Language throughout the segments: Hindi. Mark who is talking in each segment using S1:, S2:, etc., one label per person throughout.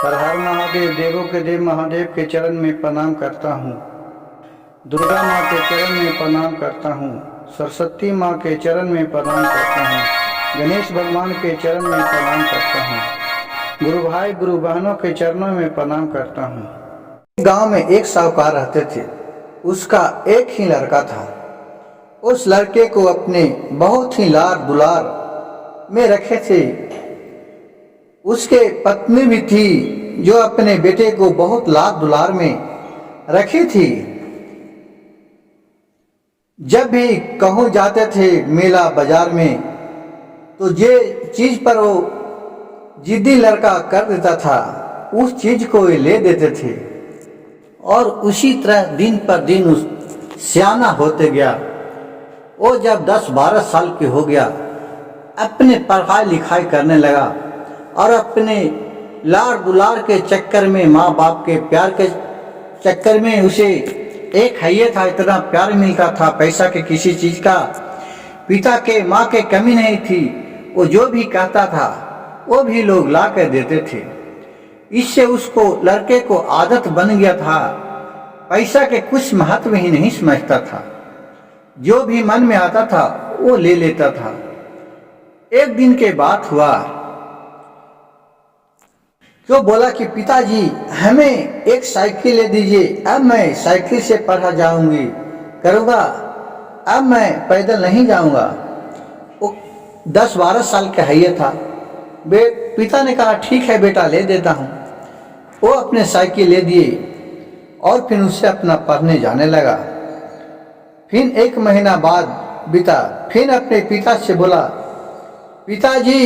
S1: हर हर महादेव, देवों के देव महादेव के चरण में प्रणाम करता हूँ। दुर्गा माँ के चरण में प्रणाम करता हूँ। सरस्वती माँ के चरण में प्रणाम करता हूँ। गणेश भगवान के चरण में प्रणाम करता हूँ। गुरु भाई गुरु बहनों के चरणों में प्रणाम करता हूँ। गांव में एक साहूकार रहते थे। उसका एक ही लड़का था। उस लड़के को अपने बहुत ही लाड दुलार में रखे थे। उसके पत्नी भी थी जो अपने बेटे को बहुत लाड दुलार में रखी थी। जब भी कहूँ जाते थे मेला बाजार में, तो जे चीज पर वो जिद्दी लड़का कर देता था, उस चीज को वे ले देते थे। और उसी तरह दिन पर दिन उस सियाना होते गया। वो जब 10-12 साल के हो गया, अपने पढ़ाई लिखाई करने लगा और अपने लाड़ दुलार के चक्कर में, माँ बाप के प्यार के चक्कर में, उसे एक हैये था, इतना प्यार मिलता था पैसा के किसी चीज का। पिता के माँ के कमी नहीं थी। वो जो भी कहता था वो भी लोग ला कर देते थे। इससे उसको लड़के को आदत बन गया था। पैसा के कुछ महत्व ही नहीं समझता था। जो भी मन में आता था वो ले लेता था। एक दिन के बात हुआ तो बोला कि पिताजी हमें एक साइकिल ले दीजिए, अब मैं साइकिल से पढ़ा जाऊंगी करूँगा, अब मैं पैदल नहीं जाऊंगा। वो 10-12 साल का है था। पिता ने कहा ठीक है बेटा, ले देता हूँ। वो अपने साइकिल ले दिए और फिर उससे अपना पढ़ने जाने लगा। फिर 1 महीना बाद बीता। फिर अपने पिता से बोला, पिताजी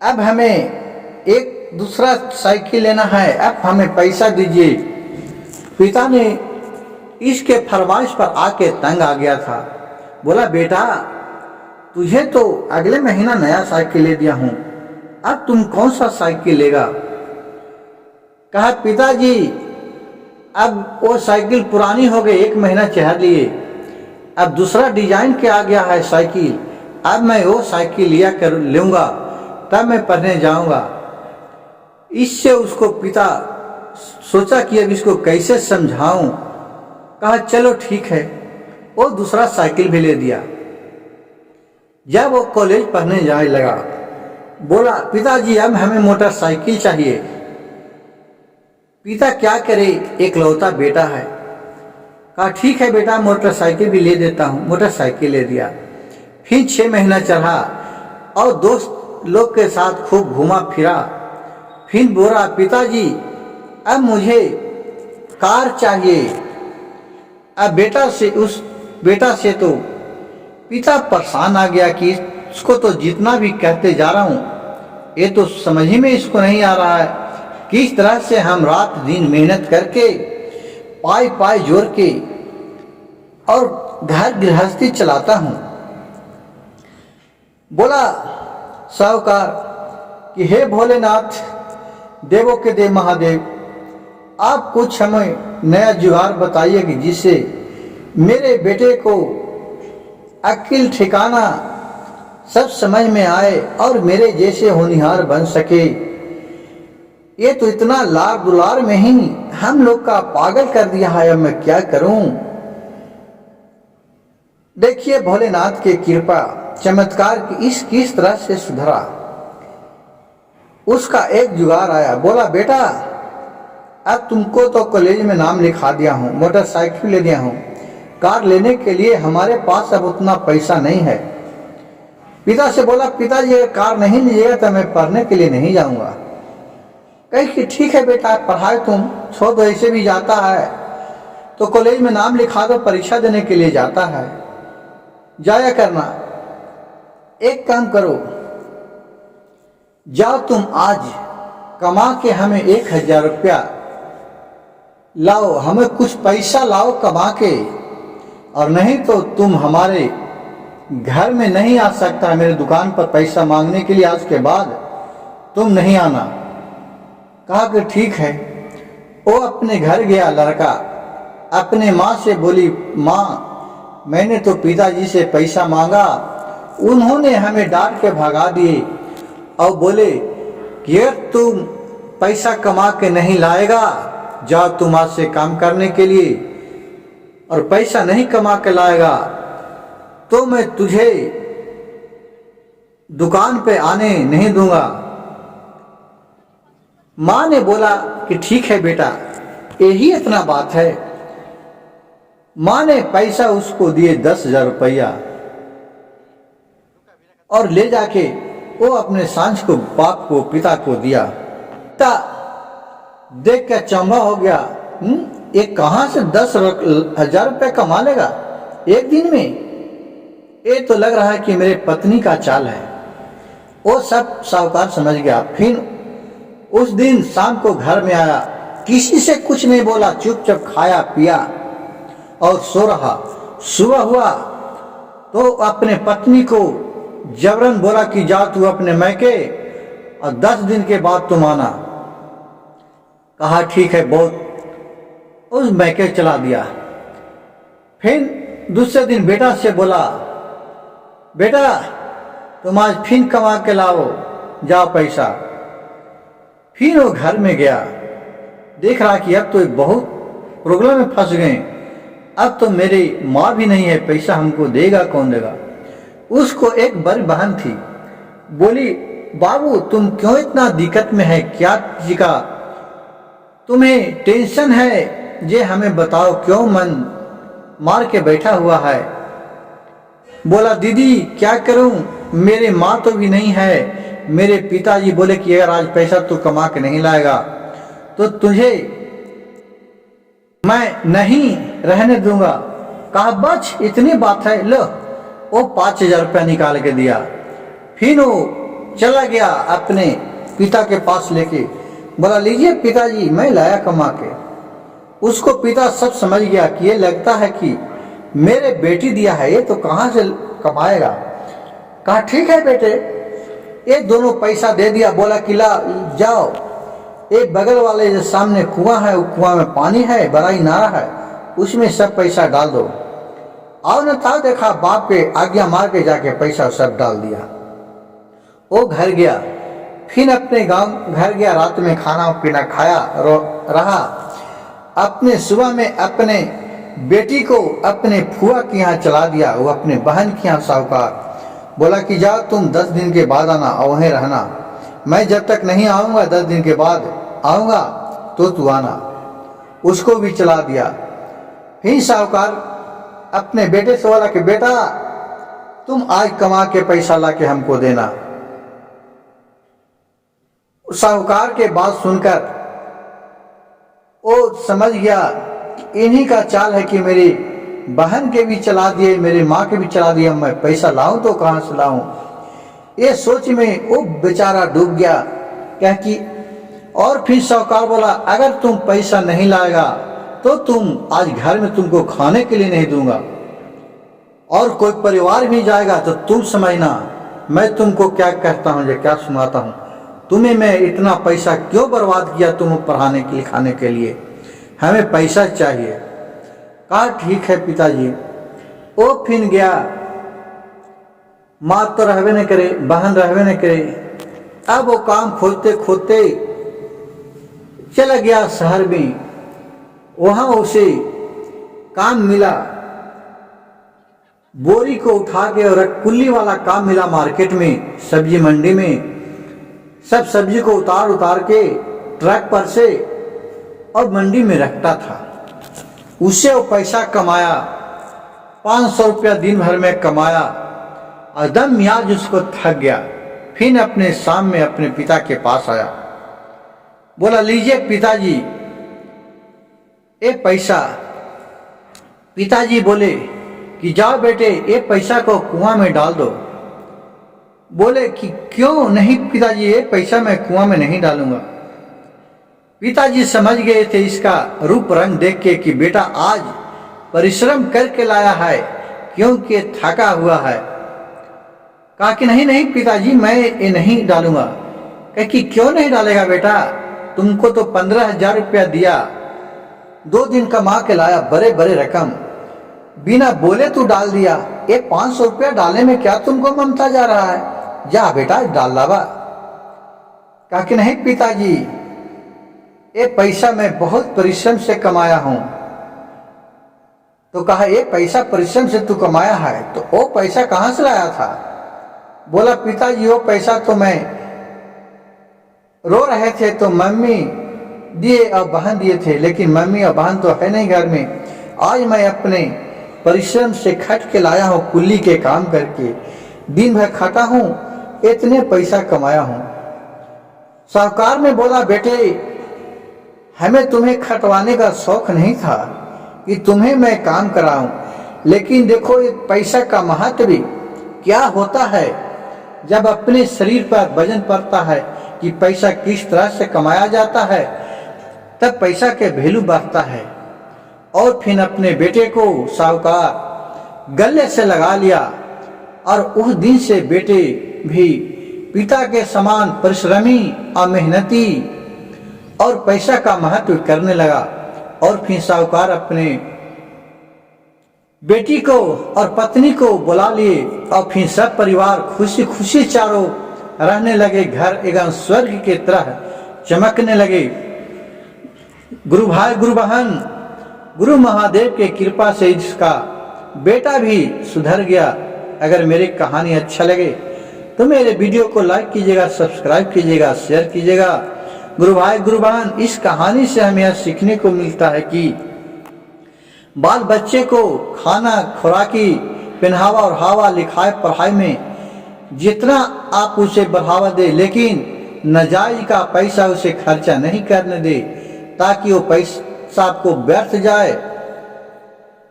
S1: अब हमें एक दूसरा साइकिल लेना है, अब हमें पैसा दीजिए। पिता ने इसके फरमाइश पर आके तंग आ गया था। बोला बेटा तुझे तो अगले महीना नया साइकिल ले दिया हूं, अब तुम कौन सा साइकिल लेगा। कहा पिताजी अब वो साइकिल पुरानी हो गई, 1 महीना चढ़ लिए, अब दूसरा डिजाइन के आ गया है साइकिल, अब मैं वो साइकिल लिया कर लूंगा, तब मैं पढ़ने जाऊंगा। इससे उसको पिता सोचा कि अब इसको कैसे समझाऊं। कहा चलो ठीक है, वो दूसरा साइकिल भी ले दिया। जब वो कॉलेज पढ़ने जाने लगा, बोला पिताजी अब हमें मोटरसाइकिल चाहिए। पिता क्या करे, एकलौता बेटा है। कहा ठीक है बेटा, मोटरसाइकिल भी ले देता हूँ। मोटरसाइकिल ले दिया। फिर 6 महीना चढ़ा और दोस्त लोग के साथ खूब घूमा फिरा। फिर बोला पिताजी अब मुझे कार चाहिए। अब बेटा से तो पिता परेशान आ गया कि इसको तो जितना भी कहते जा रहा हूँ, ये तो समझ ही में इसको नहीं आ रहा है किस तरह से हम रात दिन मेहनत करके पाई जोड़ के और घर गृहस्थी चलाता हूँ। बोला साहूकार कि हे भोलेनाथ, देवों के देव महादेव, आप कुछ हमें नया जुगाड़ बताइए कि जिससे मेरे बेटे को अक्ल ठिकाना सब समझ में आए और मेरे जैसे होनहार बन सके। ये तो इतना लाड़ दुलार में ही हम लोग का पागल कर दिया है, अब मैं क्या करूं। देखिए भोलेनाथ की कृपा चमत्कार की किस तरह से सुधरा। उसका एक जुगाड़ आया। बोला बेटा अब तुमको तो कॉलेज में नाम लिखा दिया हूँ, मोटरसाइकिल ले दिया हूँ, कार लेने के लिए हमारे पास अब उतना पैसा नहीं है। पिता से बोला पिताजी अगर कार नहीं लीजिएगा तो मैं पढ़ने के लिए नहीं जाऊंगा। कही कि ठीक है बेटा, पढ़ाई तुम छोड़ दो, ऐसे भी जाता है तो कॉलेज में नाम लिखा दो, परीक्षा देने के लिए जाता है, जाया करना। एक काम करो, जाओ तुम आज कमा के हमें 1000 रुपया लाओ, हमें कुछ पैसा लाओ कमा के, और नहीं तो तुम हमारे घर में नहीं आ सकता है, मेरे दुकान पर पैसा मांगने के लिए आज के बाद तुम नहीं आना। कहा कि ठीक है। वो अपने घर गया लड़का, अपने माँ से बोली माँ मैंने तो पिताजी से पैसा मांगा, उन्होंने हमें डांट के भगा दिए और बोले कि तुम पैसा कमा के नहीं लाएगा, जाओ तुम आज से काम करने के लिए, और पैसा नहीं कमा के लाएगा तो मैं तुझे दुकान पे आने नहीं दूंगा। माँ ने बोला कि ठीक है बेटा, यही इतना बात है। माँ ने पैसा उसको दिए 10,000 रुपया और ले जाके वो अपने सांझ को बाप को पिता को दिया। पिता देख कर चंबा हो गया, ये कहां से 10,000 रुपये कमा लेगा एक दिन में? ये तो लग रहा है कि मेरे पत्नी का चाल है। वो सब साहूकार समझ गया। फिर उस दिन शाम को घर में आया, किसी से कुछ नहीं बोला, चुपचाप खाया पिया और सो रहा। सुबह हुआ तो अपने पत्नी को जबरन बोला कि जा तू अपने मैके और 10 दिन के बाद तुम आना। कहा ठीक है, बहुत उस मैके चला दिया। फिर दूसरे दिन बेटा से बोला, बेटा तुम आज फिर कमा के लाओ, जाओ पैसा। फिर वो घर में गया, देख रहा कि अब तो बहुत प्रॉब्लम में फंस गए, अब तो मेरी माँ भी नहीं है, पैसा हमको देगा कौन देगा। उसको एक बड़ी बहन थी, बोली बाबू तुम क्यों इतना दिक्कत में है, क्या चीज का तुम्हें टेंशन है, ये हमें बताओ, क्यों मन मार के बैठा हुआ है। बोला दीदी क्या करूं, मेरे माँ तो भी नहीं है, मेरे पिताजी बोले कि अगर आज पैसा तू कमा के नहीं लाएगा तो तुझे मैं नहीं रहने दूंगा। कहा बच इतनी बात है, लो वो 5,000 रुपया निकाल के दिया। फिर वो चला गया अपने पिता के पास लेके, बोला लीजिए पिताजी मैं लाया कमा के। उसको पिता सब समझ गया कि ये लगता है कि मेरे बेटी दिया है, ये तो कहाँ से कमाएगा। कहा ठीक है बेटे, ये दोनों पैसा दे दिया। बोला कि ला जाओ, एक बगल वाले जो सामने कुआं है, वो कुआं में पानी है, बड़ा ही नारा है, उसमें सब पैसा डाल दो। आओ न था, देखा बाप के आज्ञा मार के जाके पैसा सब डाल दिया। वो घर गया, फिर अपने गांव घर गया, रात में खाना पीना खाया रहा। अपने सुबह में अपने बेटी को अपने फुआ के यहाँ चला दिया, वो अपने बहन के यहाँ साहूकार। बोला कि जाओ तुम 10 दिन के बाद आना और वहीं रहना, मैं जब तक नहीं आऊँगा 10 दिन के बाद आऊँगा तो तू आना। उसको भी चला दिया। फिर साहूकार अपने बेटे से बोला कि बेटा तुम आज कमा के पैसा ला के हमको देना। साहूकार के बात सुनकर वो समझ गया कि इन्हीं का चाल है कि मेरी बहन के भी चला दिए, मेरी माँ के भी चला दिए, मैं पैसा लाऊं तो कहाँ से लाऊं। ये सोच में वो बेचारा डूब गया। क्या कि और फिर साहूकार बोला अगर तुम पैसा नहीं लाएगा तो तुम आज घर में तुमको खाने के लिए नहीं दूंगा, और कोई परिवार भी जाएगा तो तुम समझना मैं तुमको क्या कहता हूँ, ये क्या सुनाता हूँ। तुम्हें मैं इतना पैसा क्यों बर्बाद किया तुम पढ़ाने के लिए, खाने के लिए, हमें पैसा चाहिए। कहा ठीक है पिताजी। वो फिर गया, माँ तो रहवे न करे, बहन रहवे न करे। अब वो काम खोजते खोजते चला गया शहर में। वहां उसे काम मिला, बोरी को उठा के और कुल्ली वाला काम मिला मार्केट में, सब्जी मंडी में। सब सब्जी को उतार उतार के ट्रक पर से और मंडी में रखता था। उससे वो पैसा कमाया, 500 रुपया दिन भर में कमाया। एकदम मियाज उसको थक गया। फिर अपने शाम में अपने पिता के पास आया, बोला लीजिए पिताजी ये पैसा। पिताजी बोले कि जाओ बेटे ये पैसा को कुआं में डाल दो। बोले कि क्यों नहीं पिताजी, ये पैसा मैं कुआं में नहीं डालूंगा। पिताजी समझ गए थे इसका रूप रंग देख के कि बेटा आज परिश्रम करके लाया है, क्योंकि थका हुआ है। कहा कि नहीं नहीं पिताजी मैं ये नहीं डालूंगा। कहा कि क्यों नहीं डालेगा बेटा, तुमको तो 15,000 रुपया दिया, 2 दिन कमा के लाया, बड़े बड़े रकम, बिना बोले तू डाल दिया। ये 500 रुपया डालने में क्या तुमको ममता जा रहा है, जा बेटा डाल लावा। कहा कि नहीं पिताजी ये पैसा मैं बहुत परिश्रम से कमाया हूँ। तो कहा ये पैसा परिश्रम से तू कमाया है, तो वो पैसा कहाँ से लाया था? बोला पिताजी वो पैसा तो मैं रो रहे थे तो मम्मी दिए और बहन दिए थे, लेकिन मम्मी और बहन तो है नहीं घर में। आज मैं अपने परिश्रम से खट के लाया हूँ, कुल्ली के काम करके दिन भर खटा हूँ, इतने पैसा कमाया हूँ। साहूकार ने बोला बेटे हमें तुम्हें खटवाने का शौक नहीं था कि तुम्हें मैं काम कराऊं, लेकिन देखो ये पैसा का महत्व भी क्या होता है जब अपने शरीर पर वजन पड़ता है कि पैसा किस तरह से कमाया जाता है, तब पैसा के वैल्यू बढ़ता है। और फिर अपने बेटे को साहूकार गले से लगा लिया और उस दिन से बेटे भी पिता के समान परिश्रमी और मेहनती और पैसा का महत्व करने लगा। और फिर साहूकार अपने बेटी को और पत्नी को बुला लिए और फिर सब परिवार खुशी खुशी चारों रहने लगे। घर एकदम स्वर्ग के तरह चमकने लगे। गुरु भाई गुरु बहन गुरु महादेव के कृपा से इसका बेटा भी सुधर गया। अगर मेरी कहानी अच्छा लगे तो मेरे वीडियो को लाइक कीजिएगा, सब्सक्राइब कीजिएगा, शेयर कीजिएगा। गुरु भाई गुरु बहन इस कहानी से हमें यह सीखने को मिलता है कि बाल बच्चे को खाना खुराकी पहनावा और हवा लिखाई पढ़ाई में जितना आप उसे बढ़ावा दे, लेकिन नाजायज का पैसा उसे खर्चा नहीं करने दे ताकि वो पैसा आपको व्यर्थ जाए।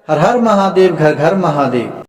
S1: हर हर महादेव, घर घर महादेव।